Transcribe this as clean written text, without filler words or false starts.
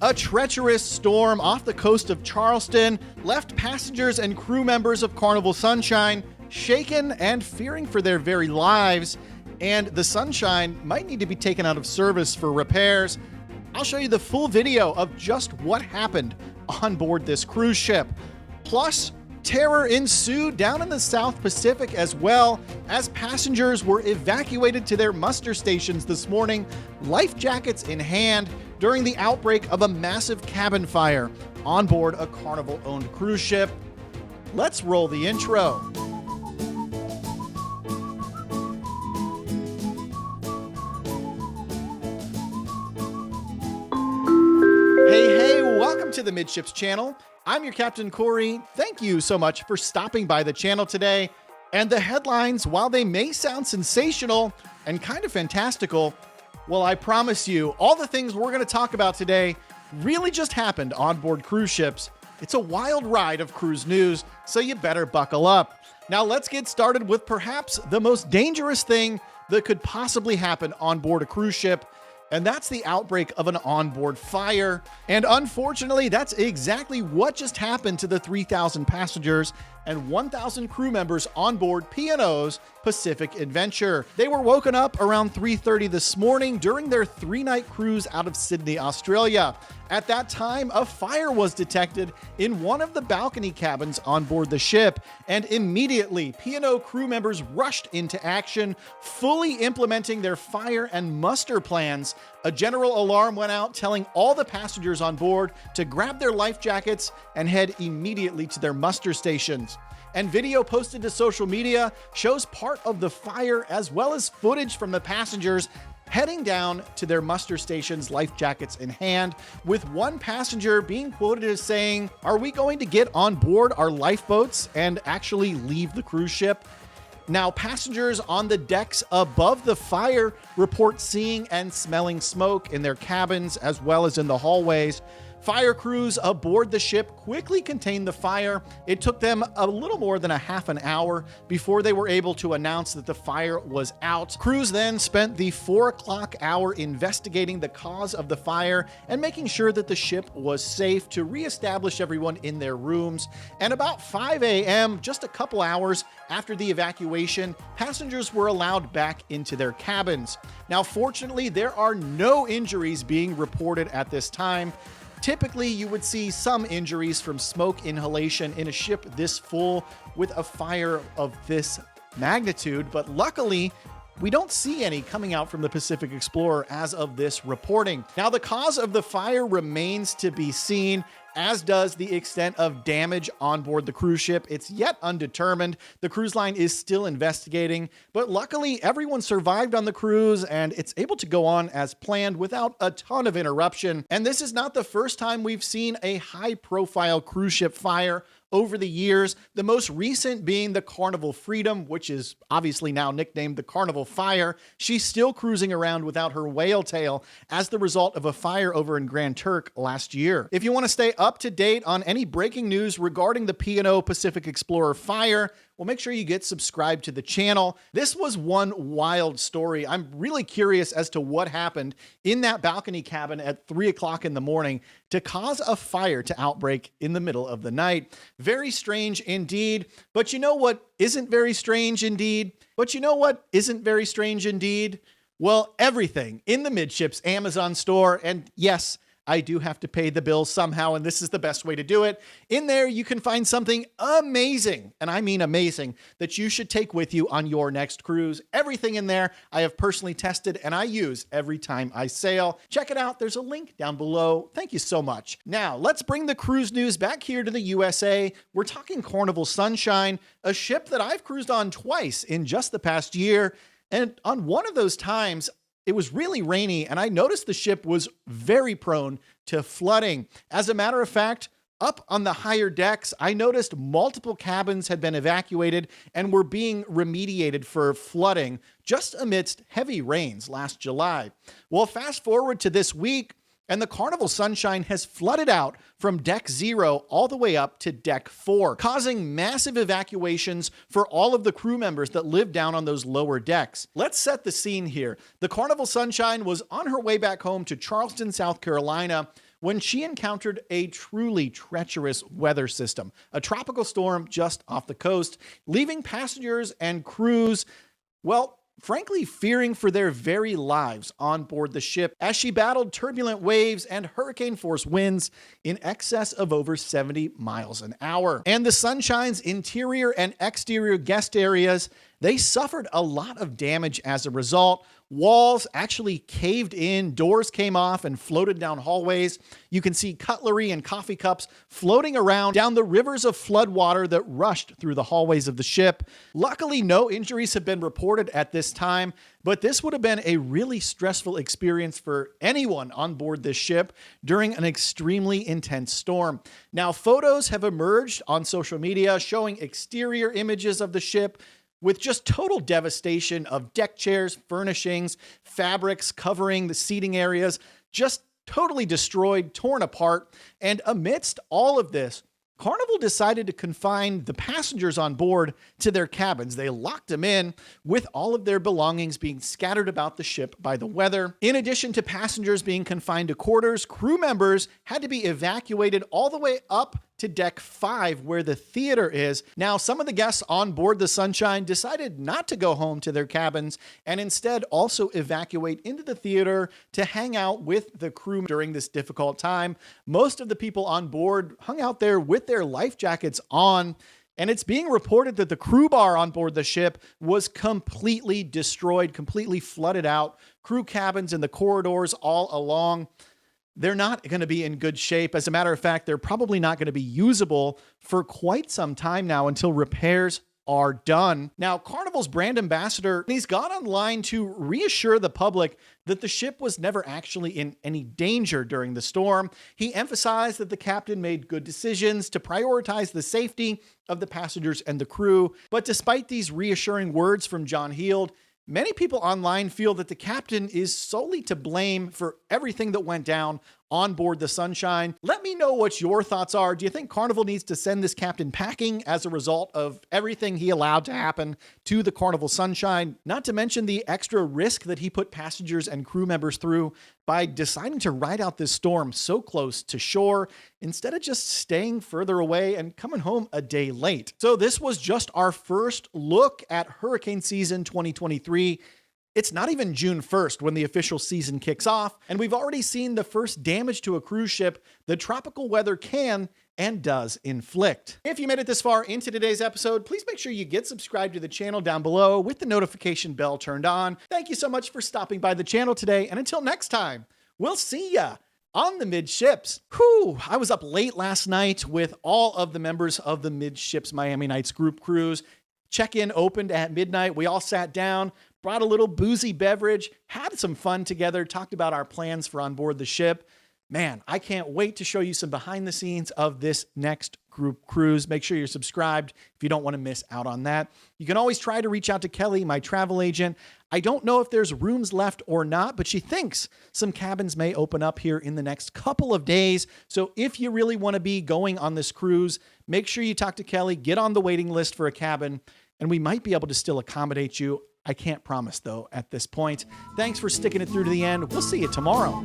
A treacherous storm off the coast of Charleston left passengers and crew members of Carnival Sunshine shaken and fearing for their very lives, and the Sunshine might need to be taken out of service for repairs. I'll show you the full video of just what happened on board this cruise ship. Plus, terror ensued down in the South Pacific as well as passengers were evacuated to their muster stations this morning, life jackets in hand, during the outbreak of a massive cabin fire on board a Carnival-owned cruise ship. Let's roll the intro. Hey, welcome to the Midships channel. I'm your Captain Corey. Thank you so much for stopping by the channel today. And the headlines, while they may sound sensational and kind of fantastical, well, I promise you, all the things we're going to talk about today really just happened on board cruise ships. It's a wild ride of cruise news, so you better buckle up. Now let's get started with perhaps the most dangerous thing that could possibly happen on board a cruise ship, and that's the outbreak of an onboard fire. And unfortunately, that's exactly what just happened to the 3,000 passengers and 1,000 crew members on board P&O's Pacific Adventure. They were woken up around 3:30 this morning during their 3-night cruise out of Sydney, Australia. At that time, a fire was detected in one of the balcony cabins on board the ship, and immediately P&O crew members rushed into action, fully implementing their fire and muster plans. A general alarm went out telling all the passengers on board to grab their life jackets and head immediately to their muster stations. And video posted to social media shows part of the fire as well as footage from the passengers heading down to their muster stations, life jackets in hand, with one passenger being quoted as saying, "Are we going to get on board our lifeboats and actually leave the cruise ship?" Now, passengers on the decks above the fire report seeing and smelling smoke in their cabins as well as in the hallways. Fire crews aboard the ship quickly contained the fire. It took them a little more than a half an hour before they were able to announce that the fire was out. Crews then spent the 4 o'clock hour investigating the cause of the fire and making sure that the ship was safe to reestablish everyone in their rooms. And about 5 a.m., just a couple hours after the evacuation, passengers were allowed back into their cabins. Now, fortunately, there are no injuries being reported at this time. Typically, you would see some injuries from smoke inhalation in a ship this full with a fire of this magnitude, but luckily, we don't see any coming out from the Pacific Explorer as of this reporting. Now, the cause of the fire remains to be seen, as does the extent of damage on board the cruise ship. It's yet undetermined. The cruise line is still investigating, but luckily everyone survived on the cruise and it's able to go on as planned without a ton of interruption. And this is not the first time we've seen a high-profile cruise ship fire over the years, the most recent being the Carnival Freedom, which is obviously now nicknamed the Carnival Fire. She's still cruising around without her whale tail as the result of a fire over in Grand Turk last year. If you want to stay up to date on any breaking news regarding the P&O Pacific Explorer fire, well, make sure you get subscribed to the channel. This was one wild story. I'm really curious as to what happened in that balcony cabin at 3 o'clock in the morning to cause a fire to outbreak in the middle of the night. Very strange indeed. But you know what isn't very strange indeed? Well, everything in the Midships Amazon store, and yes, I do have to pay the bills somehow, and this is the best way to do it. In there, you can find something amazing, and I mean amazing, that you should take with you on your next cruise. Everything in there I have personally tested, and I use every time I sail. Check it out. There's a link down below. Thank you so much. Now, let's bring the cruise news back here to the USA. We're talking Carnival Sunshine, a ship that I've cruised on twice in just the past year, and on one of those times, it was really rainy, and I noticed the ship was very prone to flooding. As a matter of fact, up on the higher decks, I noticed multiple cabins had been evacuated and were being remediated for flooding just amidst heavy rains last July. Well, fast forward to this week, and the Carnival Sunshine has flooded out from deck 0 all the way up to deck 4, causing massive evacuations for all of the crew members that live down on those lower decks. Let's set the scene here. The Carnival Sunshine was on her way back home to Charleston, South Carolina, when she encountered a truly treacherous weather system, a tropical storm just off the coast, leaving passengers and crews, well, frankly, fearing for their very lives on board the ship as she battled turbulent waves and hurricane-force winds in excess of over 70 miles an hour. And the Sunshine's interior and exterior guest areas, they suffered a lot of damage as a result. Walls actually caved in, doors came off and floated down hallways. You can see cutlery and coffee cups floating around down the rivers of flood water that rushed through the hallways of the ship. Luckily, no injuries have been reported at this time, but this would have been a really stressful experience for anyone on board this ship during an extremely intense storm. Now, photos have emerged on social media showing exterior images of the ship with just total devastation of deck chairs, furnishings, fabrics covering the seating areas, just totally destroyed, torn apart. And amidst all of this, Carnival decided to confine the passengers on board to their cabins. They locked them in with all of their belongings being scattered about the ship by the weather. In addition to passengers being confined to quarters, crew members had to be evacuated all the way up to deck 5 where the theater is. Now, some of the guests on board the Sunshine decided not to go home to their cabins and instead also evacuate into the theater to hang out with the crew during this difficult time. Most of the people on board hung out there with their life jackets on, and it's being reported that the crew bar on board the ship was completely destroyed, completely flooded out. Crew cabins and the corridors all along, they're not going to be in good shape. As a matter of fact, they're probably not going to be usable for quite some time now until repairs are done. Now, Carnival's brand ambassador, he's gone online to reassure the public that the ship was never actually in any danger during the storm. He emphasized that the captain made good decisions to prioritize the safety of the passengers and the crew. But despite these reassuring words from John Heald, many people online feel that the captain is solely to blame for everything that went down on board the Sunshine. Let me know what your thoughts are. Do you think Carnival needs to send this captain packing as a result of everything he allowed to happen to the Carnival Sunshine? Not to mention the extra risk that he put passengers and crew members through by deciding to ride out this storm so close to shore instead of just staying further away and coming home a day late. So this was just our first look at hurricane season 2023. It's not even June 1st when the official season kicks off, and we've already seen the first damage to a cruise ship that tropical weather can and does inflict. If you made it this far into today's episode, please make sure you get subscribed to the channel down below with the notification bell turned on. Thank you so much for stopping by the channel today, and until next time, we'll see ya on the Midships. Whew, I was up late last night with all of the members of the Midships Miami Nights group cruise. Check-in opened at midnight. We all sat down, brought a little boozy beverage, had some fun together, talked about our plans for on board the ship. Man, I can't wait to show you some behind the scenes of this next group cruise. Make sure you're subscribed if you don't want to miss out on that. You can always try to reach out to Kelly, my travel agent. I don't know if there's rooms left or not, but she thinks some cabins may open up here in the next couple of days. So if you really want to be going on this cruise, make sure you talk to Kelly, get on the waiting list for a cabin, and we might be able to still accommodate you. I can't promise, though, at this point. Thanks for sticking it through to the end. We'll see you tomorrow.